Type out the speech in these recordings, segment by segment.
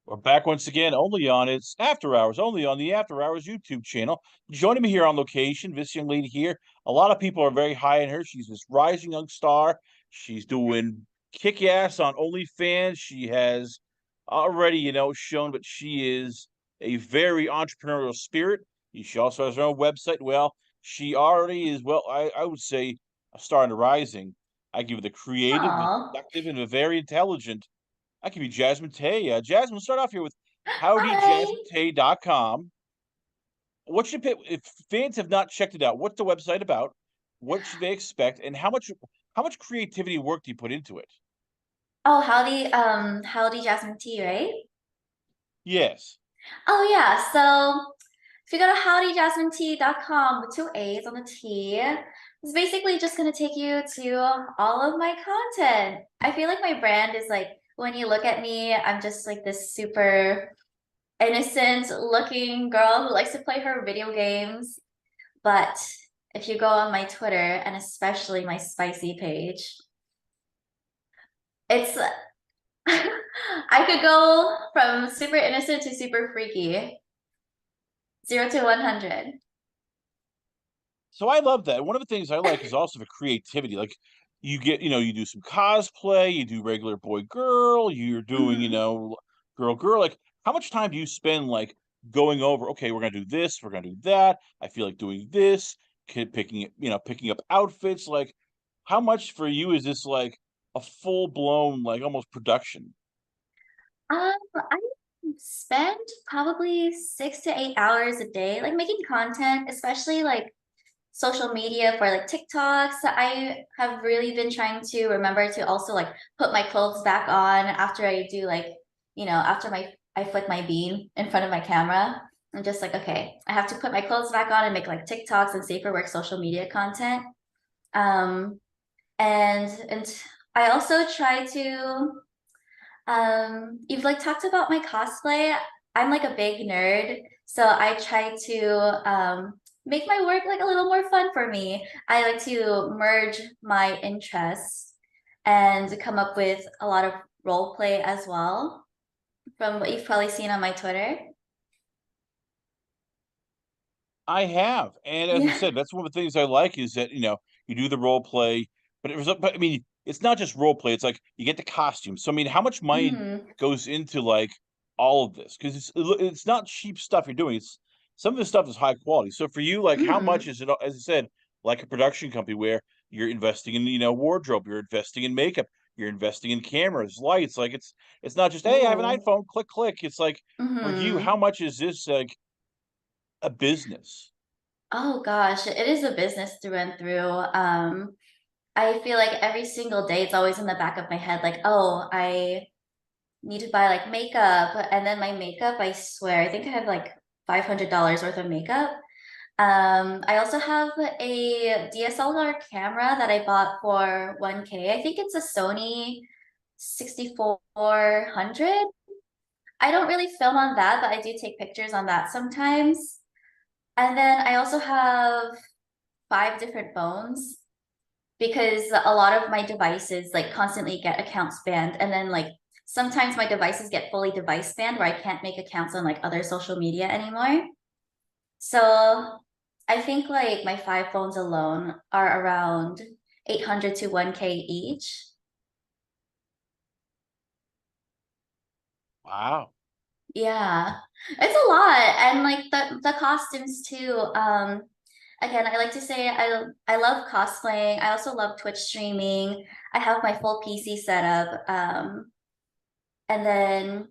We're back once again, only on its After Hours, only on the After Hours YouTube channel. Joining me here on location, this young lady here. A lot of people are very high in her. She's this rising young star. She's doing kick ass on OnlyFans. She has already, shown that she is a very entrepreneurial spirit. She also has her own website. Well, she already is, well, I would say a star in the rising. I give her the creative, the Oh, productive, and the very intelligent. That could be Jasmine Teaa. Jasmine, start off here with hi. howdyjasminetay.com. What should if fans have not checked it out? What's the website about? What should they expect, and how much creativity and work do you put into it? Oh, howdy, Jasmine Tea, right? Yes, Oh yeah. So if you go to howdyjasminetea.com with two A's on the T, it's basically just gonna take you to all of my content. I feel like my brand is like when you look at me, I'm just like this super innocent looking girl who likes to play her video games. But if you go on my Twitter and especially my spicy page, it's I could go from super innocent to super freaky, 0 to 100. so I love that. One of the things I like is also the creativity. Like you get, you do some cosplay, you do regular boy girl, you're doing, Mhm. girl girl. Like how much time do you spend like going over, okay, we're gonna do this, we're gonna do that. I feel like doing this, picking up outfits. Like how much for you is this like a full blown, like almost production? I spend probably 6 to 8 hours a day, like making content, especially like social media for like TikToks. I have really been trying to remember to also like put my clothes back on after I do like, after I flick my bean in front of my camera. I'm just like, okay, I have to put my clothes back on and make like TikToks and safer work social media content. Um, and I also try to you've like talked about my cosplay. I'm like a big nerd, so I try to make my work like a little more fun for me. I like to merge my interests and come up with a lot of role play as well, from what you've probably seen on my Twitter. I have, and as I Yeah. said, that's one of the things I like is that you do the role play, but I mean, it's not just role play. It's like you get the costumes. So I mean, how much money Mhm. goes into like all of this? Because it's not cheap stuff you're doing. It's some of the stuff is high quality. So for you, like, how much Mhm. is it? As I said, like a production company where you're investing in wardrobe, you're investing in makeup, you're investing in cameras, lights. Like it's not just hey, I have an Oh. iPhone, click click. It's like for you, how Mhm. much is this like a business? Oh gosh, it is a business through and through. I feel like every single day it's always in the back of my head, like, oh, I need to buy like makeup. And then my makeup, I swear, I think I have like $500 worth of makeup. I also have a DSLR camera that I bought for 1K. I think it's a Sony 6400. I don't really film on that, but I do take pictures on that sometimes. And then I also have 5 different phones because a lot of my devices like constantly get accounts banned, and then like sometimes my devices get fully device banned where I can't make accounts on like other social media anymore. So I think like my 5 phones alone are around 800 to 1K each. Wow. Yeah, it's a lot. And like the costumes too. Again, I like to say I love cosplaying. I also love Twitch streaming. I have my full PC setup. And then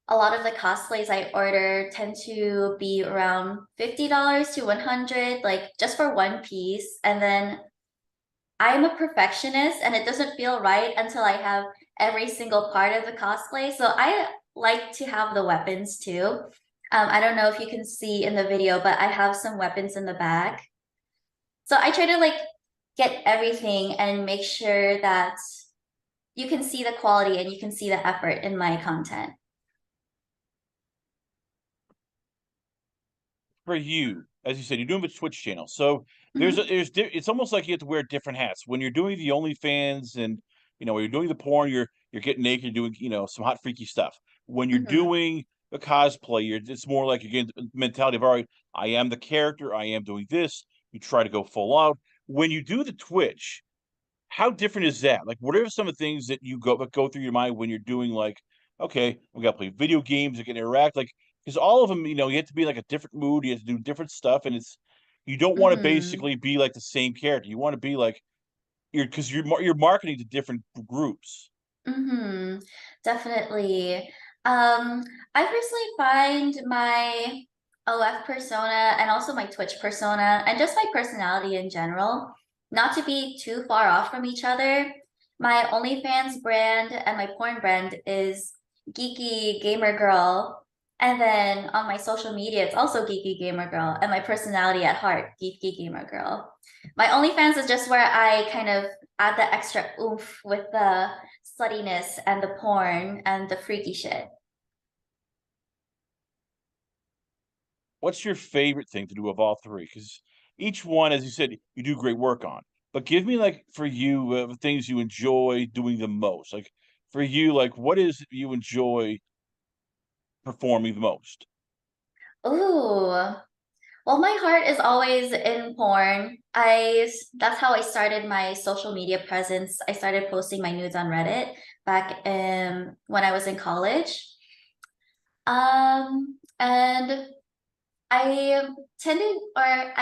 a lot of the cosplays I order tend to be around $50 to 100, like just for one piece. And then I'm a perfectionist and it doesn't feel right until I have every single part of the cosplay. So I like to have the weapons too. I don't know if you can see in the video, but I have some weapons in the back. So I try to like get everything and make sure that you can see the quality and you can see the effort in my content. For you, as you said, you're doing the Twitch channel. So Mhm. it's almost like you have to wear different hats when you're doing the OnlyFans and when you're doing the porn, you're getting naked, doing some hot freaky stuff. When you're Mm-hmm. doing a cosplay, it's more like again the mentality of all right, I am the character, I am doing this. You try to go full out. When you do the Twitch, how different is that? Like, what are some of the things that you go through your mind when you're doing like, okay, we got to play video games, we can interact, like, because all of them, you have to be like a different mood, you have to do different stuff, and you don't want to Mm-hmm. basically be like the same character. You want to be like because you're marketing to different groups. Mm-hmm. Definitely. I personally find my OF persona and also my Twitch persona and just my personality in general not to be too far off from each other. My OnlyFans brand and my porn brand is Geeky Gamer Girl. And then on my social media, it's also Geeky Gamer Girl. And my personality at heart, Geeky Gamer Girl. My OnlyFans is just where I kind of add the extra oomph with the sluttiness and the porn and the freaky shit. What's your favorite thing to do of all three? Because each one, as you said, you do great work on. But give me like for you things you enjoy doing the most. Like for you, like what is it you enjoy performing the most? Ooh. Well, my heart is always in porn. That's how I started my social media presence. I started posting my nudes on Reddit back when I was in college. And I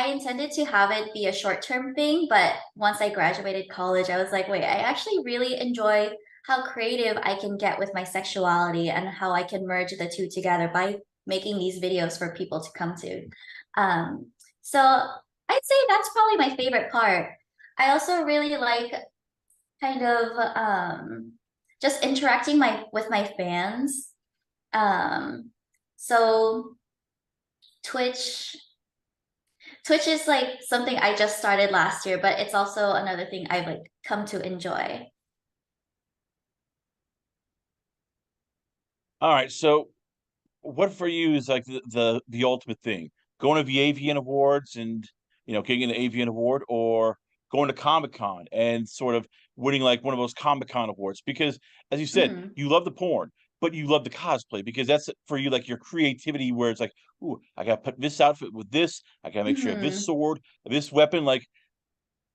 intended to have it be a short-term thing, but once I graduated college, I was like, wait, I actually really enjoy how creative I can get with my sexuality and how I can merge the two together by making these videos for people to come to. Um, so I'd say that's probably my favorite part. I also really like kind of just interacting with my fans. Um, so Twitch Twitch is like something I just started last year, but it's also another thing I've like come to enjoy. All right, so what for you is like the ultimate thing? Going to the AVN Awards and getting an AVN Award, or going to Comic Con and sort of winning like one of those Comic Con awards? Because as you said, Mm, you love the porn, but you love the cosplay because that's for you like your creativity where it's like, ooh, I gotta put this outfit with this, I gotta make sure I have this mm. sword, this weapon. Like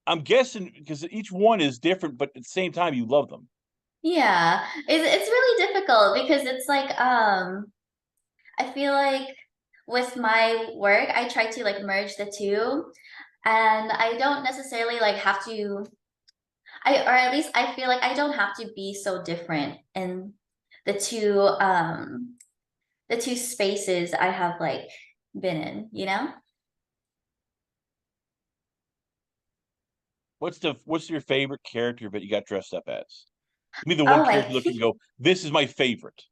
I'm guessing because each one is different, but at the same time you love them. Yeah, it's really difficult because it's like I feel like with my work I try to like merge the two, and I don't necessarily like have to or at least I feel like I don't have to be so different in the two um the two spaces I have like been in, you know? What's your favorite character that you got dressed up as? Give me the one Oh my character you look and go, this is my favorite.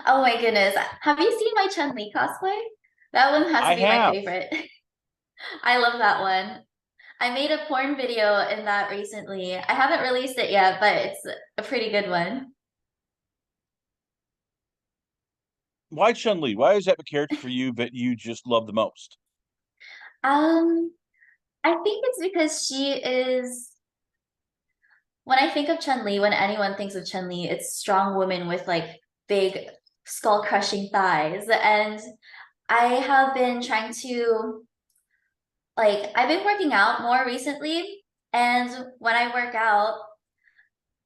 Oh my goodness. Have you seen my Chun-Li cosplay? That one has to I be my have. favorite. I love that one. I made a porn video in that recently. I haven't released it yet, but it's a pretty good one. Why Chun-Li? Why is that the character for you that you just love the most? Um, I think it's because when I think of Chun-Li, when anyone thinks of Chun-Li, it's strong woman with like big skull-crushing thighs. And I have been trying to I've been working out more recently, and when I work out,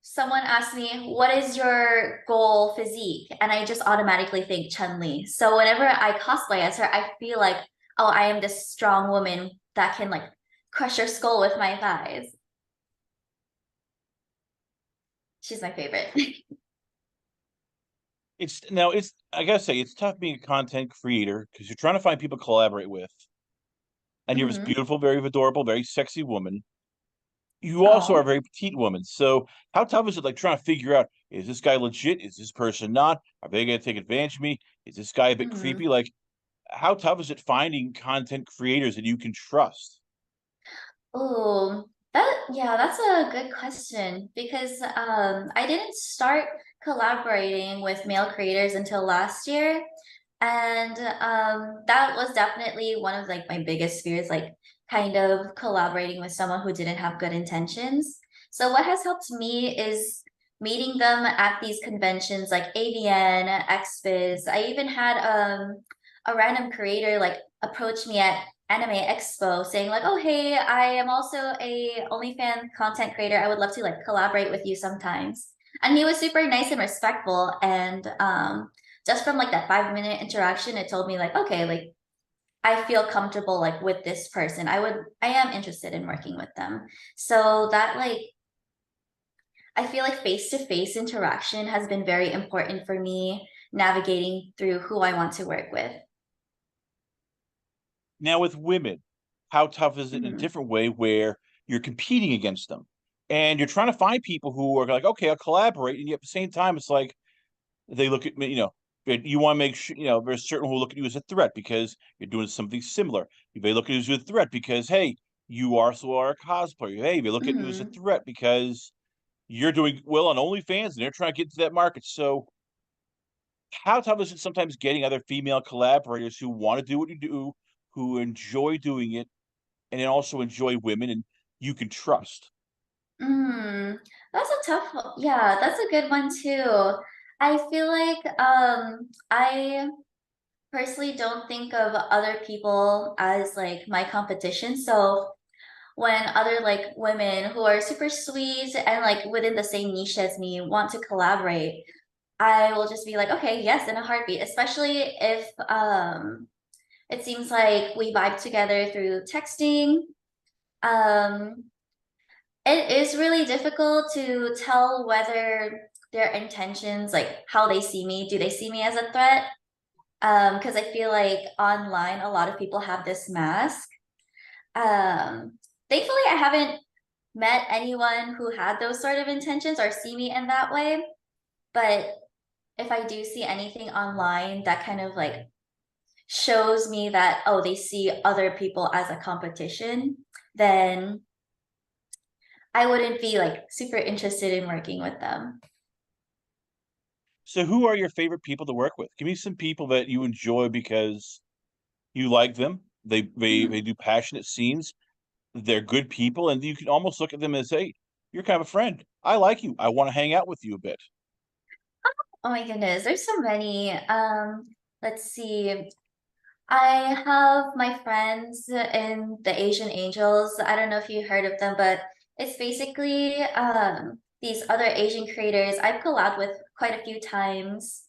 someone asked me, "What is your goal physique?" And I just automatically think Chun-Li. So whenever I cosplay as her, I feel like, oh, I am this strong woman that can like crush your skull with my thighs. She's my favorite. It's I gotta say it's tough being a content creator because you're trying to find people to collaborate with, and you're this Hmm. beautiful, very adorable, very sexy woman. You also are a Oh. very petite woman. So how tough is it like trying to figure out is this guy legit? Is this person not? Are they gonna take advantage of me? Is this guy a bit Hmm. creepy? Like how tough is it finding content creators that you can trust? Oh, that's a good question because I didn't start collaborating with male creators until last year. And that was definitely one of like my biggest fears, like kind of collaborating with someone who didn't have good intentions. So what has helped me is meeting them at these conventions like AVN, XBiz. I even had a random creator like approach me at Anime Expo saying like, "Oh hey, I am also a OnlyFans content creator. I would love to like collaborate with you sometimes." And he was super nice and respectful. And just from like that 5 minute interaction, it told me like, okay, like I feel comfortable like with this person. I am interested in working with them. So that like I feel like face-to-face interaction has been very important for me navigating through who I want to work with. Now with women, how tough is it in a Mhm. different way where you're competing against them and you're trying to find people who are like, okay, I'll collaborate, and yet at the same time, it's like they look at me, you want to make sure, there's certain who look at you as a threat because you're doing something similar. They look at you as a threat because, hey, you also are a cosplayer. Hey, they look at you as a Mhm. threat because you're doing well on OnlyFans and they're trying to get into that market. So how tough is it sometimes getting other female collaborators who want to do what you do, who enjoy doing it, and then also enjoy women and you can trust? Mm. That's a tough one. Yeah, that's a good one too. I feel like I personally don't think of other people as like my competition. So when other like women who are super sweet and like within the same niche as me want to collaborate, I will just be like, okay, yes, in a heartbeat, especially if it seems like we vibe together through texting. Um, it is really difficult to tell whether their intentions, like how they see me, do they see me as a threat? Because I feel like online a lot of people have this mask. Um, Thankfully I haven't met anyone who had those sort of intentions or see me in that way. But if I do see anything online that kind of like shows me that, oh, they see other people as a competition, then I wouldn't be like super interested in working with them. So who are your favorite people to work with? Give me some people that you enjoy because you like them. They Mhm. do passionate scenes. They're good people, and you can almost look at them and say, "You're kind of a friend. I like you. I want to hang out with you a bit." Oh my goodness, there's so many. Let's see. I have my friends in the Asian Angels. I don't know if you heard of them, but it's basically these other Asian creators I've collabed with quite a few times.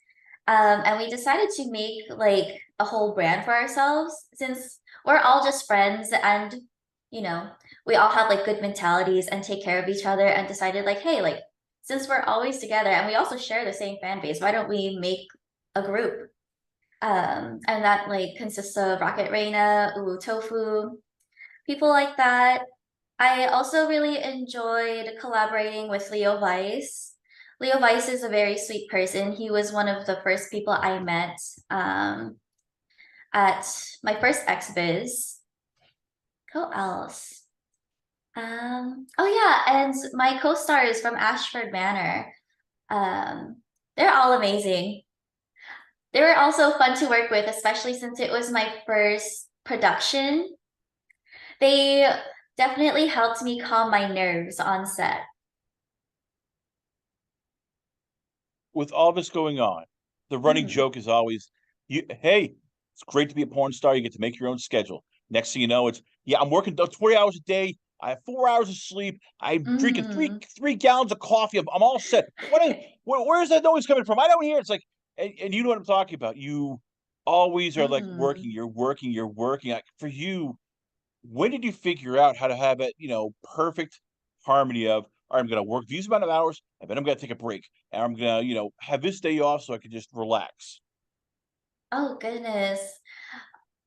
And we decided to make like a whole brand for ourselves since we're all just friends and you know, we all have like good mentalities and take care of each other and decided like, hey, like since we're always together and we also share the same fan base, why don't we make a group? And that like consists of Rocket Reina, Uwu Tofu, people like that. I also really enjoyed collaborating with Leo Weiss. Leo Weiss is a very sweet person. He was one of the first people I met um, at my first XBiz. Who else? Oh yeah, and my co-stars from Ashford Manor. Um, they're all amazing. They were also fun to work with, especially since it was my first production. They definitely helped me calm my nerves on set. With all this going on, the running Mhm. joke is always, hey, it's great to be a porn star. You get to make your own schedule. Next thing you know, it's, yeah, I'm working 20 hours a day. I have 4 hours of sleep. I'm drinking three Mhm. three gallons of coffee. I'm all set. Where's that noise coming from? I don't hear it. It's like, and you know what I'm talking about. You always are like working. Mhm. You're working. You're working. Like, for you, when did you figure out how to have it, perfect harmony of, all right, I'm going to work these amount of hours, and then I'm going to take a break, and I'm going to, have this day off so I can just relax. Oh goodness.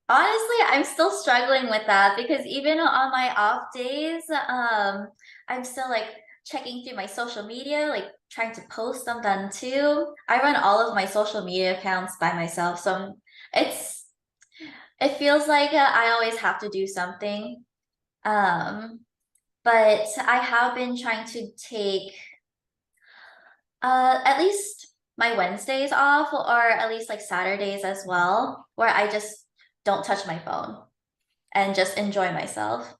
Honestly, I'm still struggling with that because even on my off days, I'm still like checking through my social media, like trying to post them done too. I run all of my social media accounts by myself, so it's it feels like I always have to do something. Um, but I have been trying to take at least my Wednesdays off or at least like Saturdays as well, where I just don't touch my phone and just enjoy myself.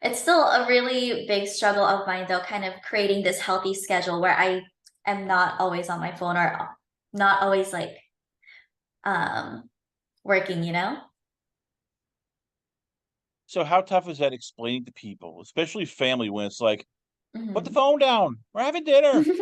It's still a really big struggle of mine though, kind of creating this healthy schedule where I am not always on my phone or not always like um working, you know? So how tough is that explaining to people, especially family, when it's like, put the Mhm. phone down. We're having dinner. Put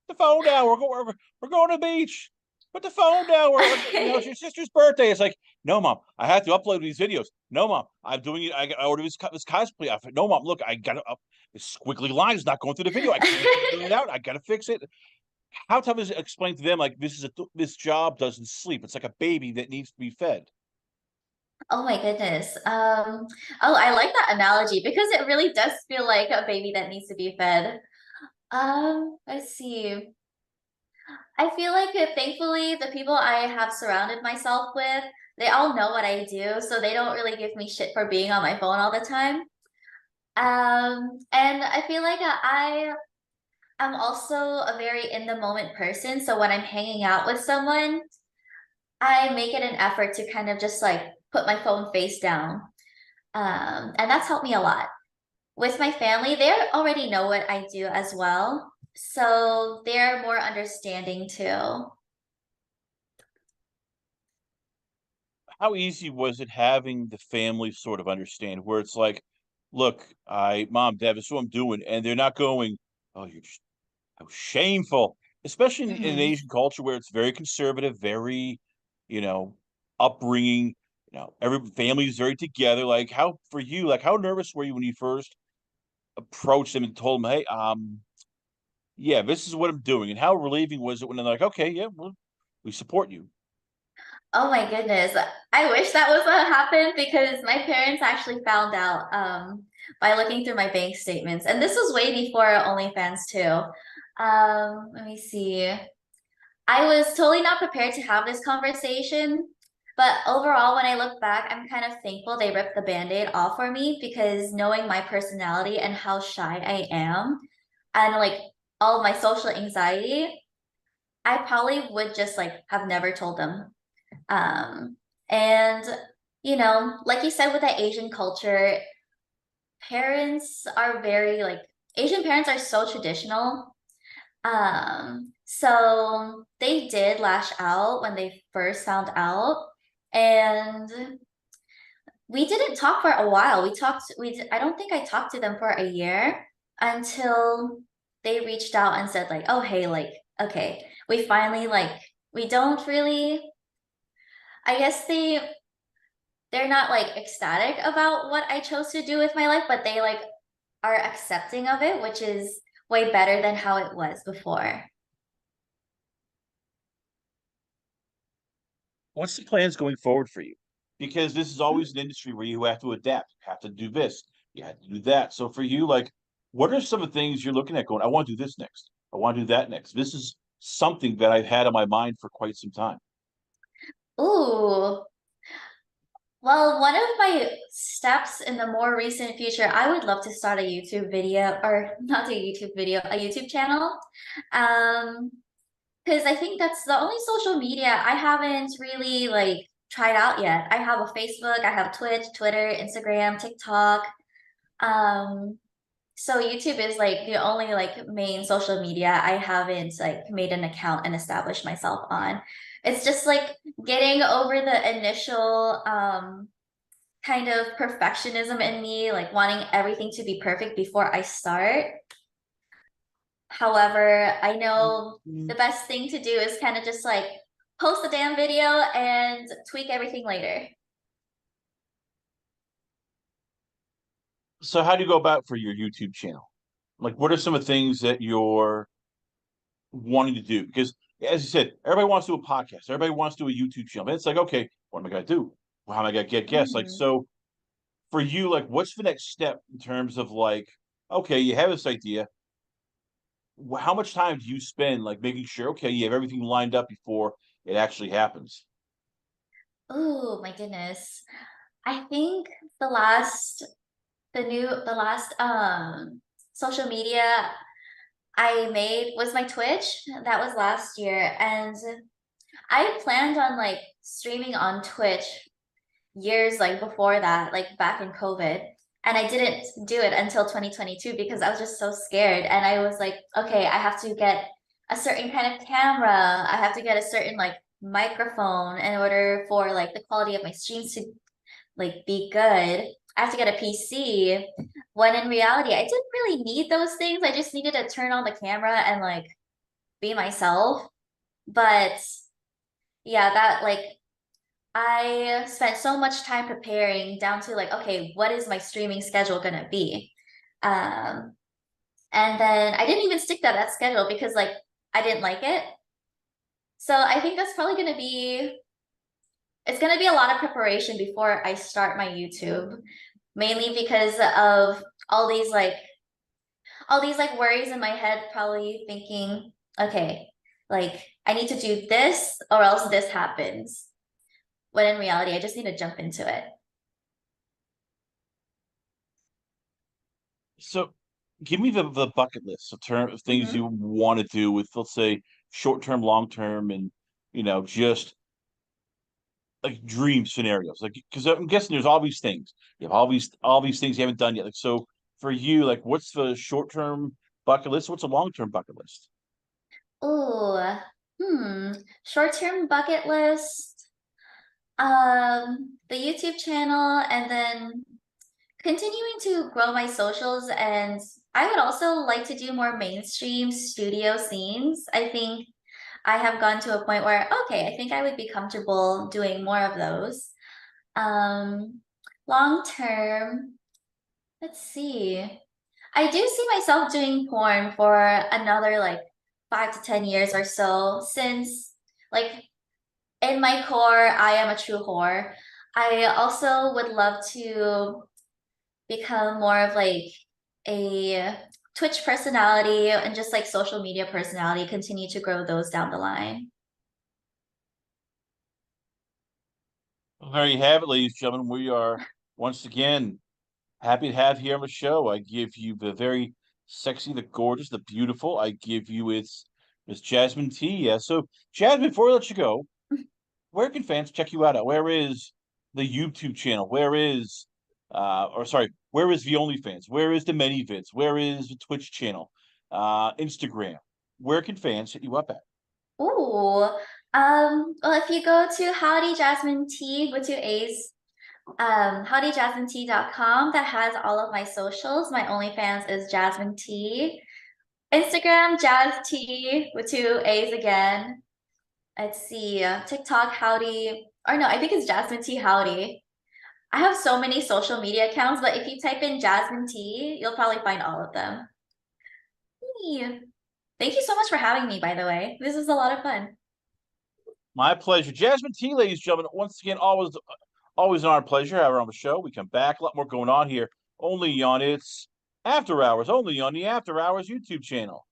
the phone down. We're going to the beach. Put the phone down. It's your sister's birthday. It's like, no, mom, I have to upload these videos. No, mom, I'm doing it. I ordered this cosplay outfit. No, mom, look, I got to up. This squiggly line is not going through the video. I can't figure it out. I got to fix it. How tough is it explain to them like this job doesn't sleep? It's like a baby that needs to be fed. Oh my goodness. Oh, I like that analogy because it really does feel like a baby that needs to be fed. Let's see. I feel like thankfully the people I have surrounded myself with, they all know what I do, so they don't really give me shit for being on my phone all the time. And I feel like I am also a very in the moment person, so when I'm hanging out with someone, I make it an effort to kind of just like put my phone face down. And that's helped me a lot. With my family, they already know what I do as well, so they're more understanding too. How easy was it having the family sort of understand where it's like, look, mom, dad, this is what I'm doing, and they're not going, oh, you're just how shameful, especially in an Mhm. Asian culture where it's very conservative, very, you know, upbringing. Every family is very together. Like, how for you? Like, how nervous were you when you first approached them and told them, "Hey, yeah, this is what I'm doing," and how relieving was it when they're like, "Okay, yeah, well, we support you." Oh my goodness. I wish that was what happened because my parents actually found out by looking through my bank statements. And this was way before OnlyFans too. Let me see. I was totally not prepared to have this conversation, but overall, when I look back, I'm kind of thankful they ripped the band-aid off for me because knowing my personality and how shy I am and like all of my social anxiety, I probably would just like have never told them. Um, and like you said with the Asian culture, parents are very like Asian parents are so traditional. So they did lash out when they first found out, and we didn't talk for a while. I don't think I talked to them for a year until they reached out and said like, "Oh, hey, like, okay, we finally like we don't really I guess they're not like ecstatic about what I chose to do with my life, but they like are accepting of it, which is way better than how it was before. What's the plans going forward for you? Because this is always an industry where you have to adapt. You have to do this. You have to do that. So for you, like, what are some of the things you're looking at going, I want to do this next. I want to do that next. This is something that I've had on my mind for quite some time. Ooh, well, one of my steps in the more recent future, I would love to start a YouTube video, or not a YouTube video, a YouTube channel. Um, because I think that's the only social media I haven't really like tried out yet. I have a Facebook, I have Twitch, Twitter, Instagram, TikTok. Um, So YouTube is like the only like main social media I haven't like made an account and established myself on. It's just like getting over the initial kind of perfectionism in me, like wanting everything to be perfect before I start. However, I know the best thing to do is kind of just like post a damn video and tweak everything later. So how do you go about for your YouTube channel? Like, what are some of the things that you're wanting to do? Because as you said, everybody wants to do a podcast. Everybody wants to do a YouTube channel. And it's like, okay, what am I going to do? Well, how am I going to get guests? Like, Mhm. so for you, like, what's the next step in terms of like, okay, you have this idea. How much time do you spend like making sure, okay, you have everything lined up before it actually happens? Oh my goodness. I think the last the last social media I made was my Twitch. That was last year. And I planned on like streaming on Twitch years like before that, like back in COVID. And I didn't do it until 2022 because I was just so scared. And I was like, okay, I have to get a certain kind of camera. I have to get a certain like microphone in order for like the quality of my streams to like be good. I have to get a PC. When in reality, I didn't really need those things. I just needed to turn on the camera and like be myself. But yeah, that like I spent so much time preparing down to like, okay, what is my streaming schedule gonna be? Um, and then I didn't even stick to that schedule because like I didn't like it. So I think that's probably gonna be it's gonna be a lot of preparation before I start my YouTube, mainly because of all these like worries in my head, probably thinking, okay, like I need to do this or else this happens. When in reality, I just need to jump into it. So give me the bucket list of term of things Mhm. you want to do with, let's say, short term, long term, and just like dream scenarios. Like, because I'm guessing there's all these things. You have all these things you haven't done yet. Like, so for you, like, what's the short term bucket list? What's a long term bucket list? Ooh, short-term bucket list. The YouTube channel, and then continuing to grow my socials. And I would also like to do more mainstream studio scenes. I think I have gone to a point where, okay, I think I would be comfortable doing more of those. Um, long term, let's see. I do see myself doing porn for another like 5 to 10 years or so, since like in my core, I am a true whore. I also would love to become more of like a Twitch personality and just like social media personality, continue to grow those down the line. Well, there you have it, ladies and gentlemen. We are once again happy to have you here on the show. I give you the very sexy, the gorgeous, the beautiful. I give you it's Miss Jasmine T. Yeah. So, Jasmine, before we let you go, where can fans check you out at? Where is the YouTube channel? Where is the OnlyFans? Where is the ManyVids? Where is the Twitch channel? Instagram. Where can fans hit you up at? Ooh, well, if you go to Howdy Jasmine T with 2 A's, howdyjasminet.com, that has all of my socials. My OnlyFans is Jasmine T. Instagram, Jazz T with 2 A's again. Let's see, TikTok, Howdy, or no, I think it's Jasmine T Howdy. I have so many social media accounts, but if you type in Jasmine T, you'll probably find all of them. Yay. Thank you so much for having me, by the way. This was a lot of fun. My pleasure. Jasmine T, ladies and gentlemen, once again, always an honor pleasure to have her on the show. We come back, a lot more going on here, only on its After Hours, only on the After Hours YouTube channel.